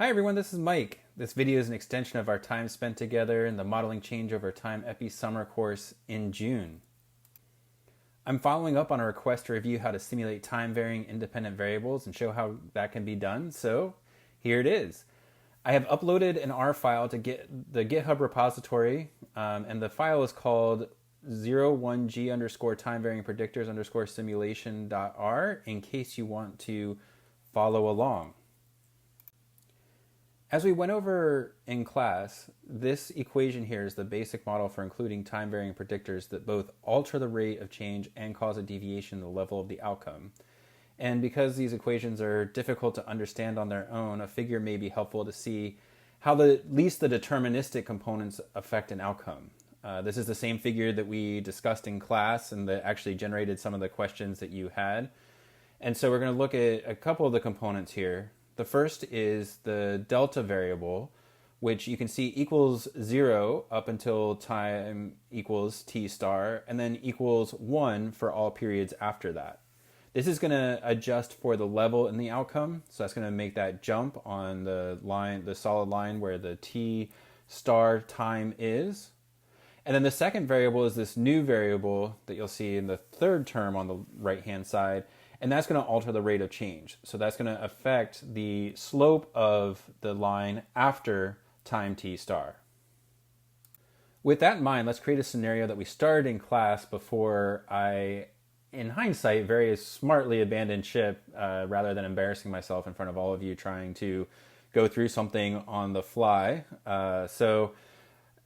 Hi everyone, this is Mike. This video is an extension of our time spent together in the Modeling Change Over Time EPI Summer course in June. I'm following up on a request to review how to simulate time-varying independent variables and show how that can be done, so here it is. I have uploaded an R file to the GitHub repository, and the file is called 01g underscore time-varying predictors underscore simulation.r in case you want to follow along. As we went over in class, this equation here is the basic model for including time-varying predictors that both alter the rate of change and cause a deviation in the level of the outcome. And because these equations are difficult to understand on their own, a figure may be helpful to see how at least the deterministic components affect an outcome. This is the same figure that we discussed in class and that actually generated some of the questions that you had. And so we're going to look at a couple of the components here. The first is the delta variable, which you can see equals 0 up until time equals t star, and then equals 1 for all periods after that. This is going to adjust for the level in the outcome, so that's going to make that jump on the line, the solid line where the t star time is. And then the second variable is this new variable that you'll see in the third term on the right-hand side, and that's going to alter the rate of change. So that's going to affect the slope of the line after time t star. With that in mind, let's create a scenario that we started in class before I, in hindsight, very smartly abandoned ship rather than embarrassing myself in front of all of you trying to go through something on the fly. So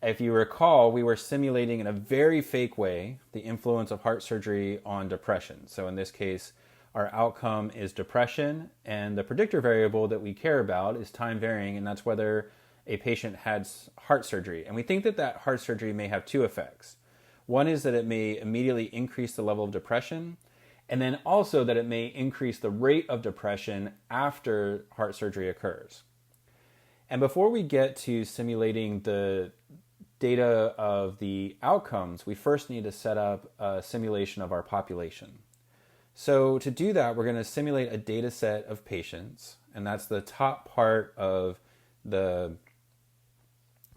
if you recall, we were simulating in a very fake way the influence of heart surgery on depression. So in this case, our outcome is depression, and the predictor variable that we care about is time varying, and that's whether a patient had heart surgery. And we think that that heart surgery may have two effects. One is that it may immediately increase the level of depression, and then also that it may increase the rate of depression after heart surgery occurs. And before we get to simulating the data of the outcomes, we first need to set up a simulation of our population. So to do that, we're going to simulate a data set of patients, and that's the top part of the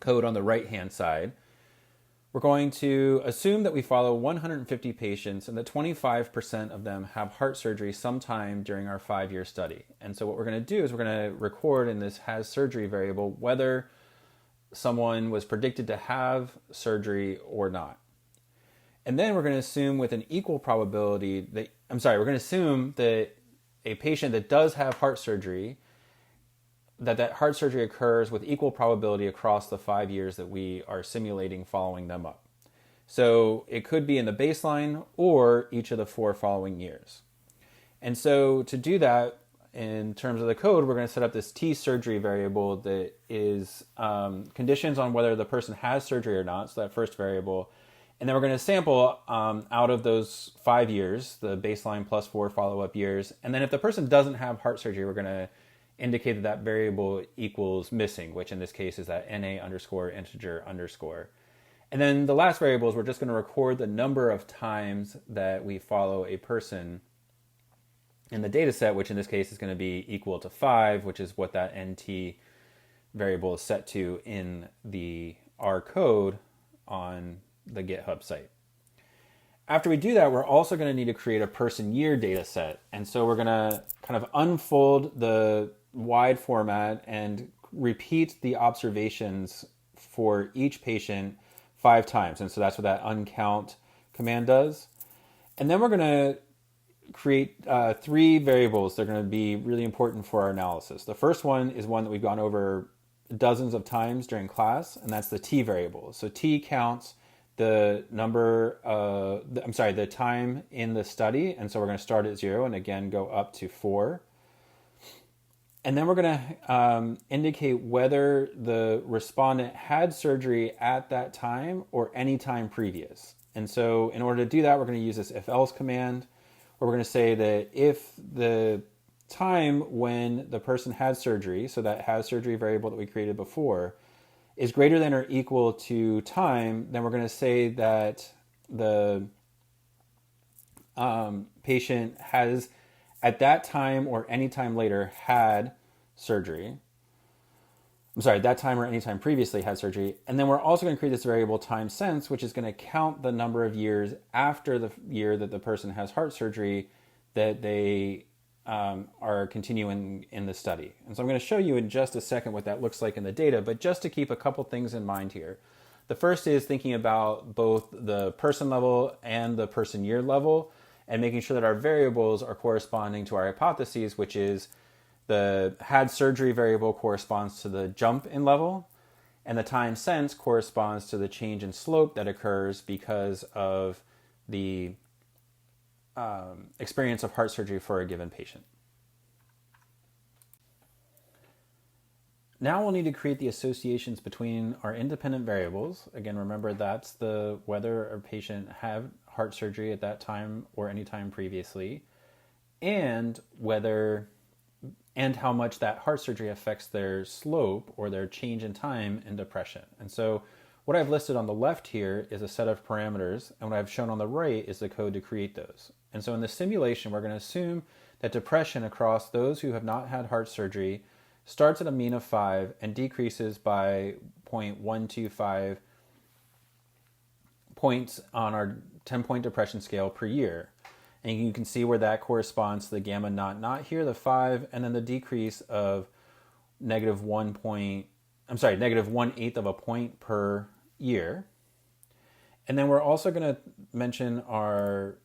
code on the right-hand side. We're going to assume that we follow 150 patients and that 25% of them have heart surgery sometime during our 5-year study. And so what we're going to do is we're going to record in this has surgery variable whether someone was predicted to have surgery or not. And then we're going to assume with an equal probability that, we're going to assume that a patient that does have heart surgery, that heart surgery occurs with equal probability across the 5 years that we are simulating following them up. So it could be in the baseline or each of the 4 following years. And so to do that, in terms of the code, we're going to set up this T surgery variable that is conditions on whether the person has surgery or not, so that first variable. And then we're going to sample out of those 5 years, the baseline plus 4 follow-up years. And then if the person doesn't have heart surgery, we're going to indicate that that variable equals missing, which in this case is that NA underscore integer underscore. And then the last variable is we're just going to record the number of times that we follow a person in the data set, which in this case is going to be equal to 5, which is what that NT variable is set to in the R code on the GitHub site. After we do that, we're also going to need to create a person year data set. And so we're going to kind of unfold the wide format and repeat the observations for each patient 5 times. And so that's what that uncount command does. And then we're going to create 3 variables that are going to be really important for our analysis. The first one is one that we've gone over dozens of times during class, and that's the T variable. So T counts the the time in the study, and so we're going to start at 0 and again go up to 4. And then we're going to indicate whether the respondent had surgery at that time or any time previous. And so in order to do that, we're going to use this if-else command, where we're going to say that if the time when the person had surgery, so that has surgery variable that we created before, is greater than or equal to time, then we're going to say that the patient has, at that time or any time later, had surgery. that time or any time previously had surgery. And then we're also going to create this variable time since, which is going to count the number of years after the year that the person has heart surgery that they are continuing in the study. And so I'm going to show you in just a second what that looks like in the data, but just to keep a couple things in mind here. The first is thinking about both the person level and the person year level and making sure that our variables are corresponding to our hypotheses, which is the had surgery variable corresponds to the jump in level, and the time since corresponds to the change in slope that occurs because of the experience of heart surgery for a given patient. Now we'll need to create the associations between our independent variables. Again, remember that's the whether a patient had heart surgery at that time or any time previously, and how much that heart surgery affects their slope or their change in time in depression. And so what I've listed on the left here is a set of parameters, and what I've shown on the right is the code to create those. And so in the simulation, we're going to assume that depression across those who have not had heart surgery starts at a mean of 5 and decreases by 0.125 points on our 10-point depression scale per year. And you can see where that corresponds to the gamma not here, the 5, and then the decrease of negative 1/8 of a point per year. And then we're also going to mention our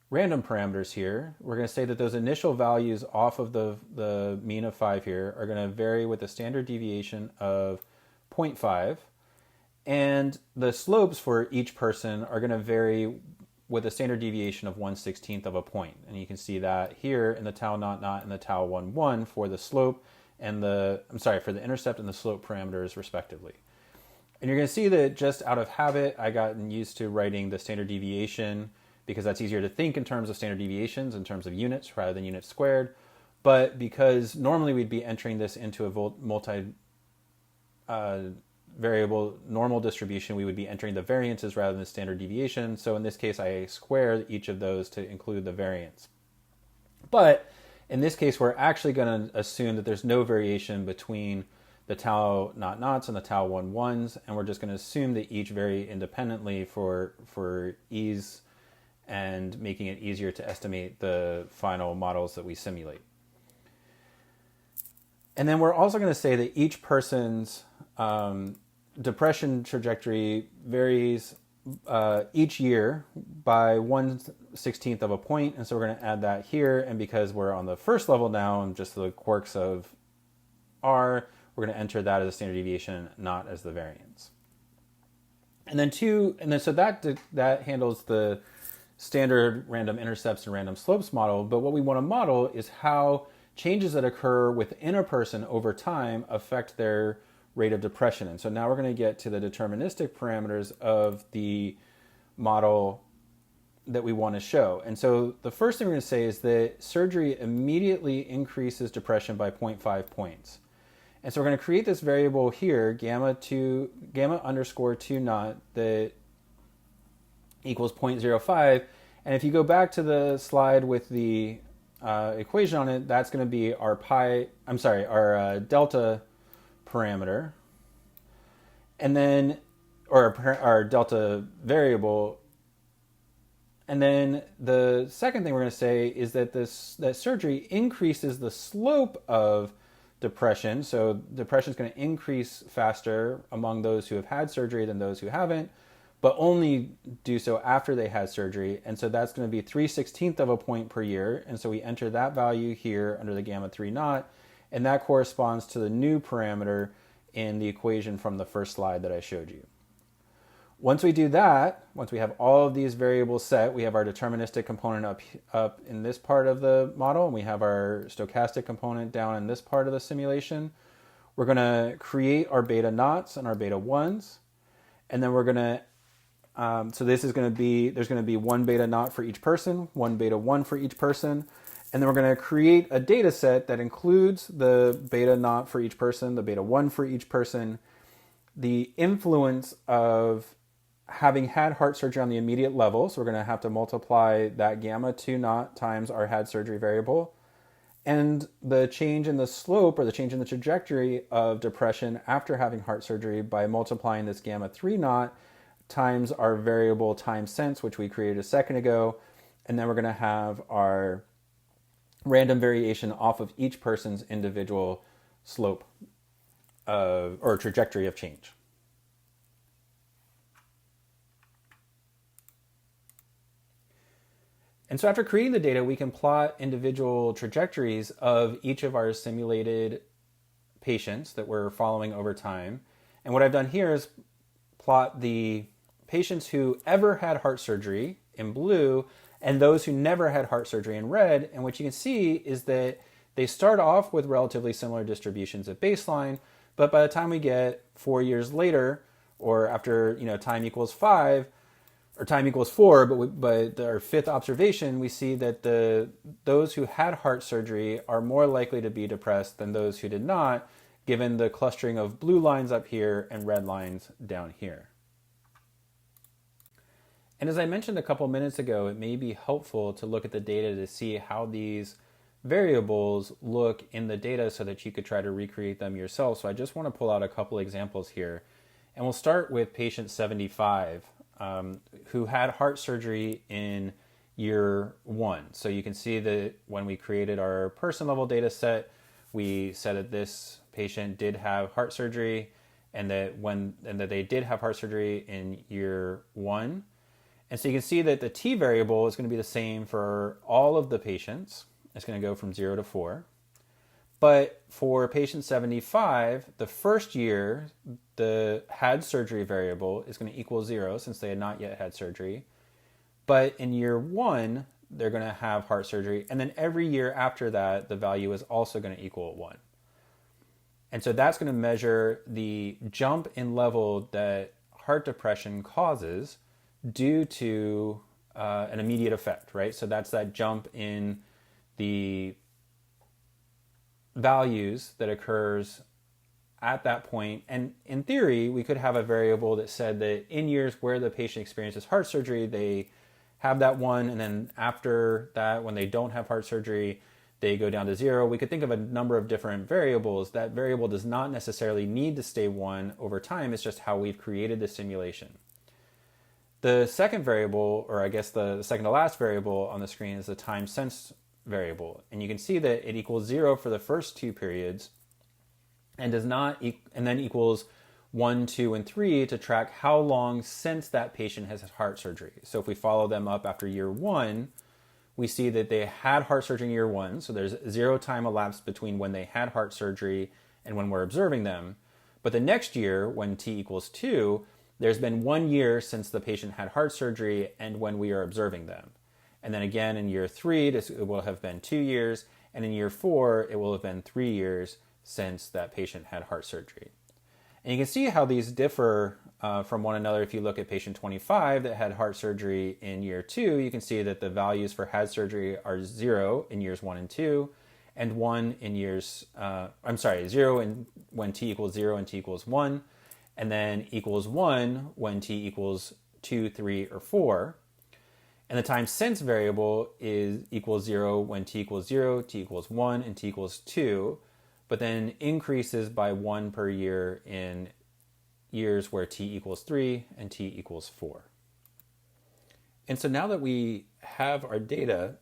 random parameters here. We're going to say that those initial values off of the mean of 5 here are going to vary with a standard deviation of 0.5. And the slopes for each person are going to vary with a standard deviation of 1/16 of a point. And you can see that here in the tau naught and the tau 1 for the slope and for the intercept and the slope parameters respectively. And you're going to see that just out of habit, I gotten used to writing the standard deviation because that's easier to think in terms of standard deviations, in terms of units rather than units squared. But because normally we'd be entering this into a variable normal distribution, we would be entering the variances rather than the standard deviation. So in this case, I square each of those to include the variance. But in this case, we're actually going to assume that there's no variation between the tau naughts and the tau 1s, and we're just going to assume that each vary independently for ease and making it easier to estimate the final models that we simulate. And then we're also going to say that each person's depression trajectory varies each year by 1/16 of a point, and so we're going to add that here. And because we're on the first level now, and just the quirks of R, we're going to enter that as a standard deviation, not as the variance. And then so that handles the standard random intercepts and random slopes model. But what we want to model is how changes that occur within a person over time affect their rate of depression. And so now we're going to get to the deterministic parameters of the model that we want to show. And so the first thing we're going to say is that surgery immediately increases depression by 0.5 points. And so we're going to create this variable here, gamma underscore 2 naught, that equals 0.05. And if you go back to the slide with the equation on it, that's going to be our delta parameter, and then our delta variable. And then the second thing we're going to say is that that surgery increases the slope of depression. So depression is going to increase faster among those who have had surgery than those who haven't, but only do so after they had surgery. And so that's going to be 3/16 of a point per year. And so we enter that value here under the gamma 3 naught, and that corresponds to the new parameter in the equation from the first slide that I showed you. Once we do that, once we have all of these variables set, we have our deterministic component up in this part of the model, and we have our stochastic component down in this part of the simulation. We're going to create our beta naughts and our beta 1s, and then we're going to so this is going to be, there's going to be one beta naught for each person, one beta 1 for each person, and then we're going to create a data set that includes the beta naught for each person, the beta 1 for each person, the influence of having had heart surgery on the immediate level. So we're going to have to multiply that gamma 2 naught times our had surgery variable, and the change in the slope or the change in the trajectory of depression after having heart surgery by multiplying this gamma 3 naught times our variable time sense, which we created a second ago. And then we're going to have our random variation off of each person's individual slope or trajectory of change. And so after creating the data, we can plot individual trajectories of each of our simulated patients that we're following over time. And what I've done here is plot the patients who ever had heart surgery in blue and those who never had heart surgery in red. And what you can see is that they start off with relatively similar distributions at baseline, but by the time we get 4 years later, or after time equals 5, or time equals 4, but our fifth observation, we see that those who had heart surgery are more likely to be depressed than those who did not, given the clustering of blue lines up here and red lines down here. And as I mentioned a couple minutes ago, it may be helpful to look at the data to see how these variables look in the data so that you could try to recreate them yourself. So I just want to pull out a couple examples here. And we'll start with patient 75. Who had heart surgery in year 1. So you can see that when we created our person level data set, we said that this patient did have heart surgery and that they did have heart surgery in year 1. And so you can see that the t variable is going to be the same for all of the patients. It's going to go from 0 to 4. But for patient 75, the first year, the had surgery variable is going to equal 0 since they had not yet had surgery. But in year 1, they're going to have heart surgery. And then every year after that, the value is also going to equal 1. And so that's going to measure the jump in level that heart depression causes due to an immediate effect, right? So that's that jump in the values that occurs at that point. And in theory, we could have a variable that said that in years where the patient experiences heart surgery, they have that 1, and then after that, when they don't have heart surgery, they go down to 0. We could think of a number of different variables. That variable does not necessarily need to stay 1 over time. It's just how we've created the simulation. The second variable, or I guess the second to last variable on the screen, is the time sense variable. And you can see that it equals 0 for the first 2 periods and and then equals 1, 2, and 3 to track how long since that patient has had heart surgery. So if we follow them up after year 1, we see that they had heart surgery in year 1. So there's 0 time elapsed between when they had heart surgery and when we're observing them. But the next year, when t equals 2, there's been 1 year since the patient had heart surgery and when we are observing them. And then again in year 3, it will have been 2 years. And in year 4, it will have been 3 years since that patient had heart surgery. And you can see how these differ from one another. If you look at patient 25 that had heart surgery in year 2, you can see that the values for had surgery are 0 in years 1 and 2, and 1 in years, 0 when t equals 0 and t equals 1, and then equals 1 when t equals 2, 3, or 4. And the time since variable equals 0 when t equals 0, t equals 1, and t equals 2, but then increases by 1 per year in years where t equals 3 and t equals 4. And so now that we have our data,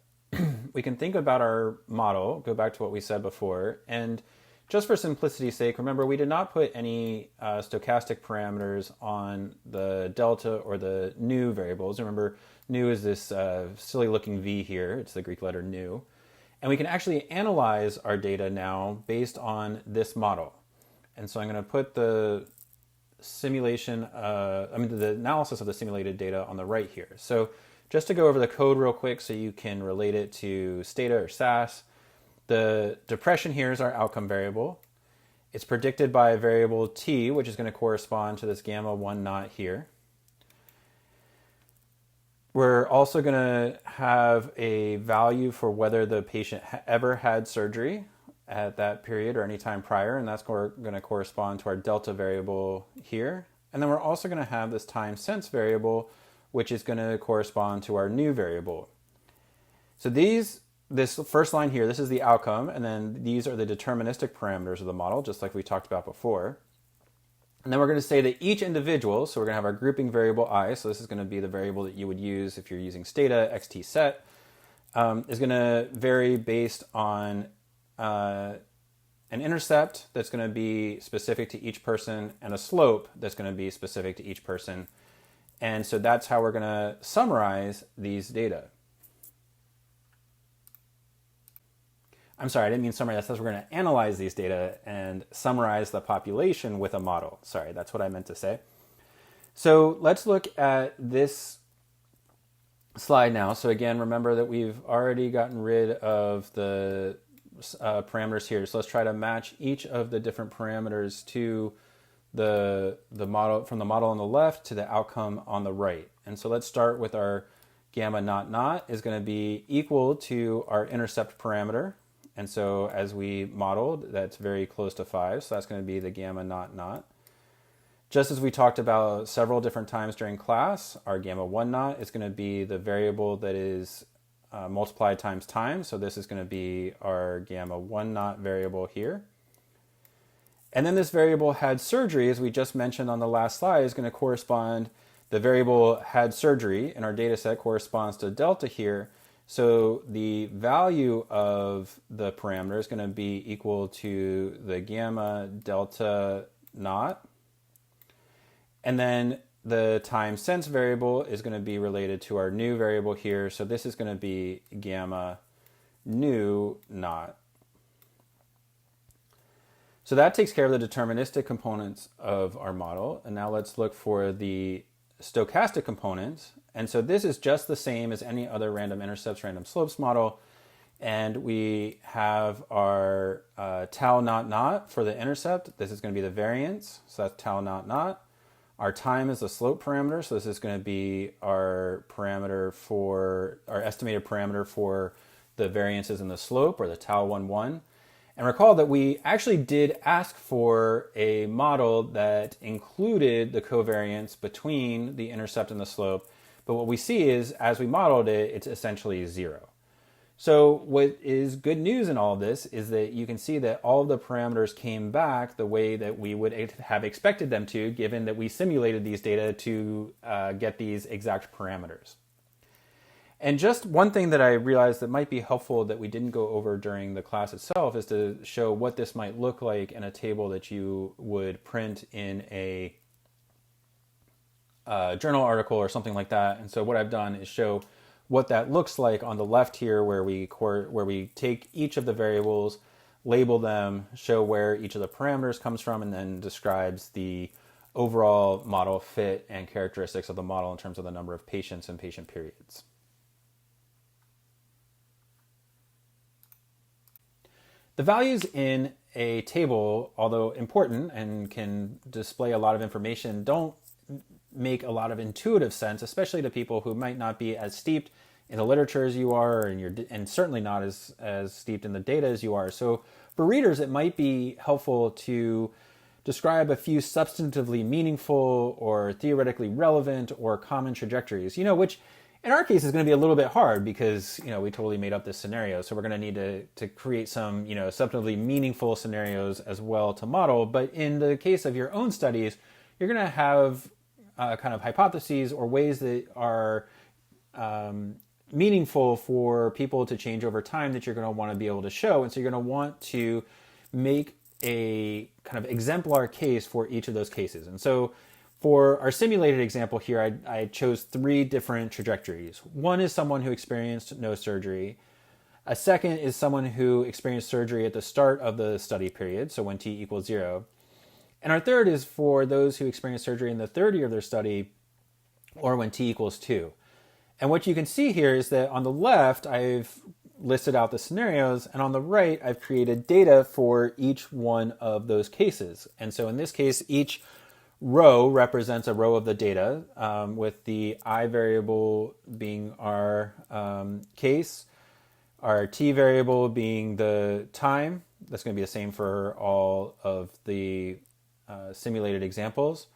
we can think about our model, go back to what we said before, and just for simplicity's sake, remember we did not put any stochastic parameters on the delta or the nu variables. Remember, nu is this silly looking v here. It's the Greek letter nu. And we can actually analyze our data now based on this model. And so I'm going to put the the analysis of the simulated data on the right here. So just to go over the code real quick so you can relate it to Stata or SAS. The depression here is our outcome variable. It's predicted by a variable t, which is going to correspond to this gamma 1 naught here. We're also going to have a value for whether the patient ever had surgery at that period or any time prior, and that's going to correspond to our delta variable here. And then we're also going to have this time sense variable, which is going to correspond to our nu variable. So these this first line here, this is the outcome, and then these are the deterministic parameters of the model, just like we talked about before. And then we're going to say that each individual, so we're going to have our grouping variable I, so this is going to be the variable that you would use if you're using stata, xt set, is going to vary based on an intercept that's going to be specific to each person and a slope that's going to be specific to each person. And so that's how we're going to summarize these data. I'm sorry, I didn't mean summarize. That says we're going to analyze these data and summarize the population with a model. Sorry, that's what I meant to say. So let's look at this slide now. So again, remember that we've already gotten rid of the parameters here. So let's try to match each of the different parameters to the model, from the model on the left to the outcome on the right. And so let's start with our gamma naught naught is going to be equal to our intercept parameter. And so as we modeled, that's very close to 5. So that's going to be the gamma naught naught. Just as we talked about several different times during class, our gamma 1 naught is going to be the variable that is multiplied times time. So this is going to be our gamma 1 naught variable here. And then this variable had surgery, as we just mentioned on the last slide, is going to correspond, the variable had surgery in our data set corresponds to delta here. So the value of the parameter is going to be equal to the gamma delta naught. And then the time sense variable is going to be related to our new variable here. So this is going to be gamma new naught. So that takes care of the deterministic components of our model. And now let's look for the stochastic components. And so this is just the same as any other random intercepts, random slopes model. And we have our tau naught naught for the intercept. This is going to be the variance. So that's tau naught naught. Our time is the slope parameter. So this is going to be our parameter for our estimated parameter for the variances in the slope, or the tau 1,1. And recall that we actually did ask for a model that included the covariance between the intercept and the slope. But what we see is, as we modeled it, it's essentially 0. So what is good news in all of this is that you can see that all of the parameters came back the way that we would have expected them to, given that we simulated these data to get these exact parameters. And just one thing that I realized that might be helpful that we didn't go over during the class itself is to show what this might look like in a table that you would print in a journal article or something like that. And so what I've done is show what that looks like on the left here, where we take each of the variables, label them, show where each of the parameters comes from, and then describes the overall model fit and characteristics of the model in terms of the number of patients and patient periods. The values in a table, although important and can display a lot of information, don't make a lot of intuitive sense, especially to people who might not be as steeped in the literature as you are, and certainly not as steeped in the data as you are. So for readers, it might be helpful to describe a few substantively meaningful or theoretically relevant or common trajectories, which in our case is going to be a little bit hard because, we totally made up this scenario. So we're going to need to create some, substantively meaningful scenarios as well to model. But in the case of your own studies, you're going to have kind of hypotheses or ways that are meaningful for people to change over time that you're going to want to be able to show. And so you're going to want to make a kind of exemplar case for each of those cases. And so for our simulated example here, I chose 3 different trajectories. One is someone who experienced no surgery. A second is someone who experienced surgery at the start of the study period, so when t equals 0. And our third is for those who experienced surgery in the third year of their study, or when t equals 2. And what you can see here is that on the left, I've listed out the scenarios, and on the right, I've created data for each one of those cases. And so in this case, each row represents a row of the data, with the I variable being our case, our t variable being the time. That's going to be the same for all of the simulated examples.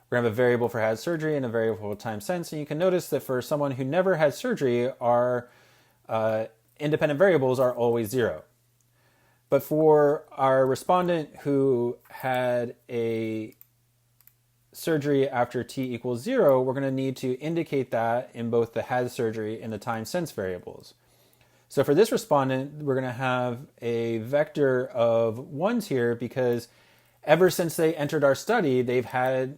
We're going to have a variable for had surgery and a variable for time sense. And you can notice that for someone who never had surgery, our independent variables are always 0. But for our respondent who had a surgery after t equals 0, we're going to need to indicate that in both the had surgery and the time since variables. So for this respondent, we're going to have a vector of 1s here because ever since they entered our study, they've had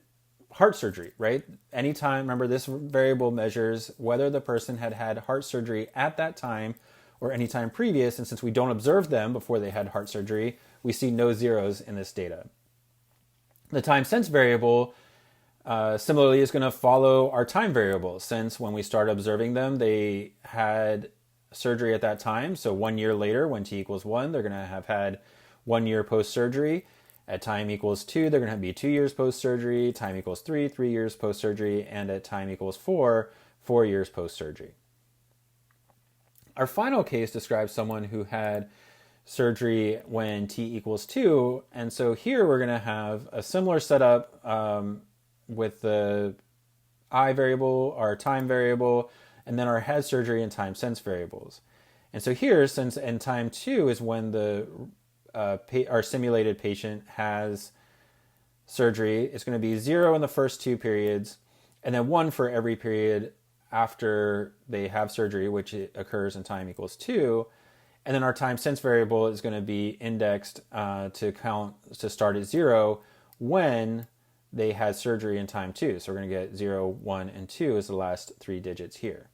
heart surgery, right? Anytime, remember, this variable measures whether the person had had heart surgery at that time or any time previous, and since we don't observe them before they had heart surgery, we see no zeros in this data. The time since variable similarly is going to follow our time variable, since when we start observing them, they had surgery at that time. So 1 year later, when t equals 1, they're going to have had 1 year post-surgery. At time equals 2, they're going to be 2 years post-surgery. Time equals 3, 3 years post-surgery. And at time equals 4, 4 years post-surgery. Our final case describes someone who had surgery when t equals 2. And so here we're going to have a similar setup with the I variable, our time variable, and then our had surgery and time since variables. And so here, since in time 2 is when our simulated patient has surgery, it's going to be 0 in the first 2 periods, and then 1 for every period after they have surgery, which occurs in time equals 2. And then our time since variable is going to be indexed to start at 0 when they had surgery in time 2. So we're going to get 0, 1, and 2 as the last 3 digits here.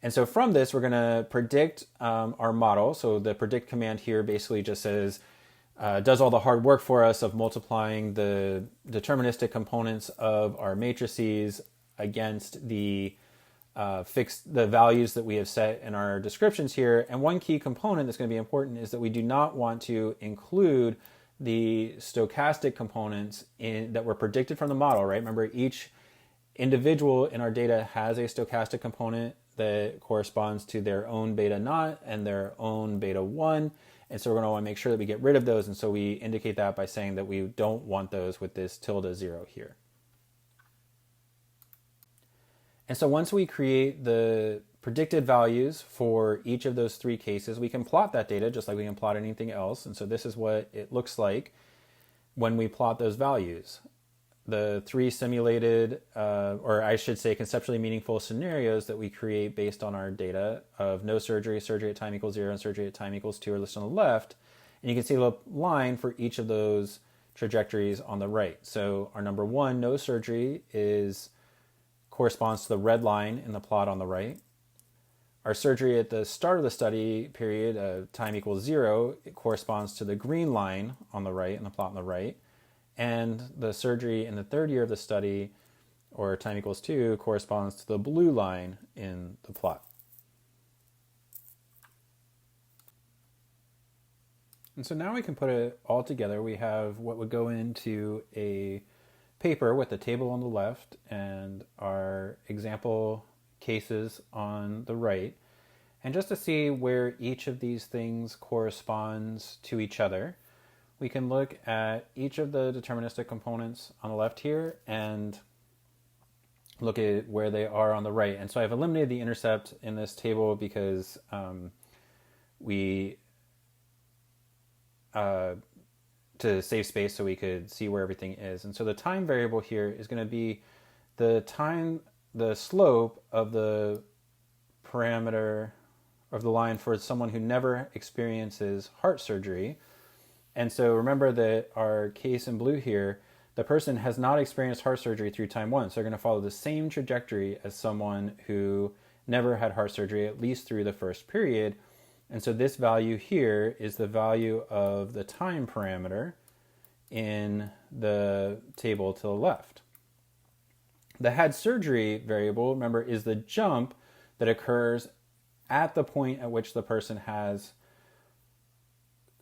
And so from this, we're going to predict our model. So the predict command here basically just says, does all the hard work for us of multiplying the deterministic components of our matrices against the the values that we have set in our descriptions here. And one key component that's going to be important is that we do not want to include the stochastic components that were predicted from the model, right? Remember, each individual in our data has a stochastic component that corresponds to their own beta naught and their own beta 1. And so we're going to want to make sure that we get rid of those. And so we indicate that by saying that we don't want those with this tilde 0 here. And so once we create the predicted values for each of those 3 cases, we can plot that data just like we can plot anything else. And so this is what it looks like when we plot those values. The 3 simulated, or I should say conceptually meaningful scenarios that we create based on our data of no surgery, surgery at time equals 0, and surgery at time equals 2 are listed on the left. And you can see the line for each of those trajectories on the right. So our number 1, no surgery, corresponds to the red line in the plot on the right. Our surgery at the start of the study period, time equals 0, it corresponds to the green line on the right in the plot on the right. And the surgery in the 3rd year of the study, or time equals 2, corresponds to the blue line in the plot. And so now we can put it all together. We have what would go into a paper with the table on the left and our example cases on the right. And just to see where each of these things corresponds to each other, we can look at each of the deterministic components on the left here and look at where they are on the right. And so I've eliminated the intercept in this table because to save space so we could see where everything is. And so the time variable here is going to be the slope of the parameter of the line for someone who never experiences heart surgery. And so remember that our case in blue here, the person has not experienced heart surgery through time 1. So they're going to follow the same trajectory as someone who never had heart surgery, at least through the first period. And so this value here is the value of the time parameter in the table to the left. The had surgery variable, remember, is the jump that occurs at the point at which the person has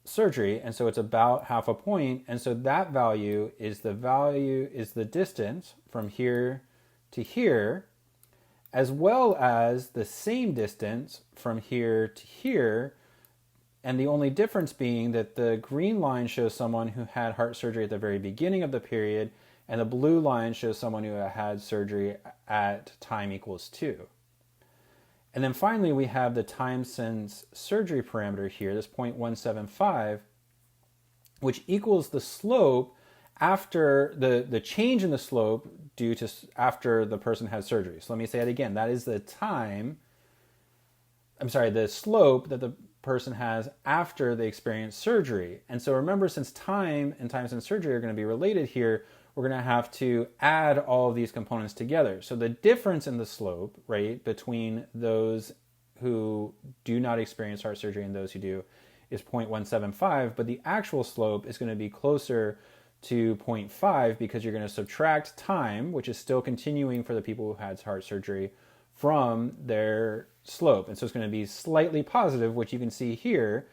surgery. And so it's about half a point. And so that value is the distance from here to here, as well as the same distance from here to here. And the only difference being that the green line shows someone who had heart surgery at the very beginning of the period, and the blue line shows someone who had surgery at time equals 2. And then finally, we have the time since surgery parameter here, this 0.175, which equals the slope after the change in the slope due to after the person has surgery. So let me say it again. That is the slope that the person has after they experience surgery. And so remember, since time and time since surgery are going to be related here, we're going to have to add all of these components together. So the difference in the slope, right, between those who do not experience heart surgery and those who do is 0.175, but the actual slope is going to be closer to 0.5 because you're going to subtract time, which is still continuing for the people who had heart surgery, from their slope. And so it's going to be slightly positive, which you can see here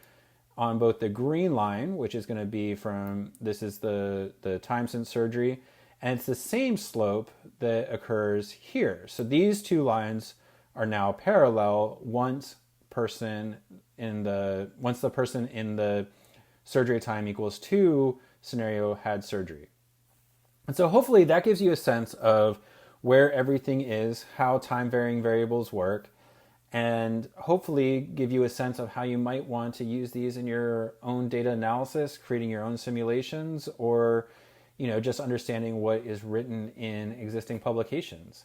on both the green line, which is going to be from, this is the time since surgery, and it's the same slope that occurs here. So these two lines are now parallel once the person in the surgery time equals 2 scenario had surgery. And so hopefully that gives you a sense of where everything is, how time varying variables work, and hopefully give you a sense of how you might want to use these in your own data analysis, creating your own simulations, or just understanding what is written in existing publications.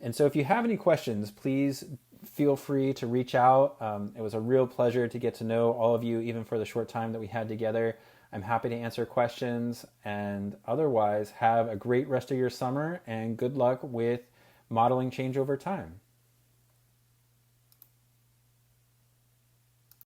And so if you have any questions, please feel free to reach out. It was a real pleasure to get to know all of you, even for the short time that we had together. I'm happy to answer questions, and otherwise have a great rest of your summer and good luck with modeling change over time.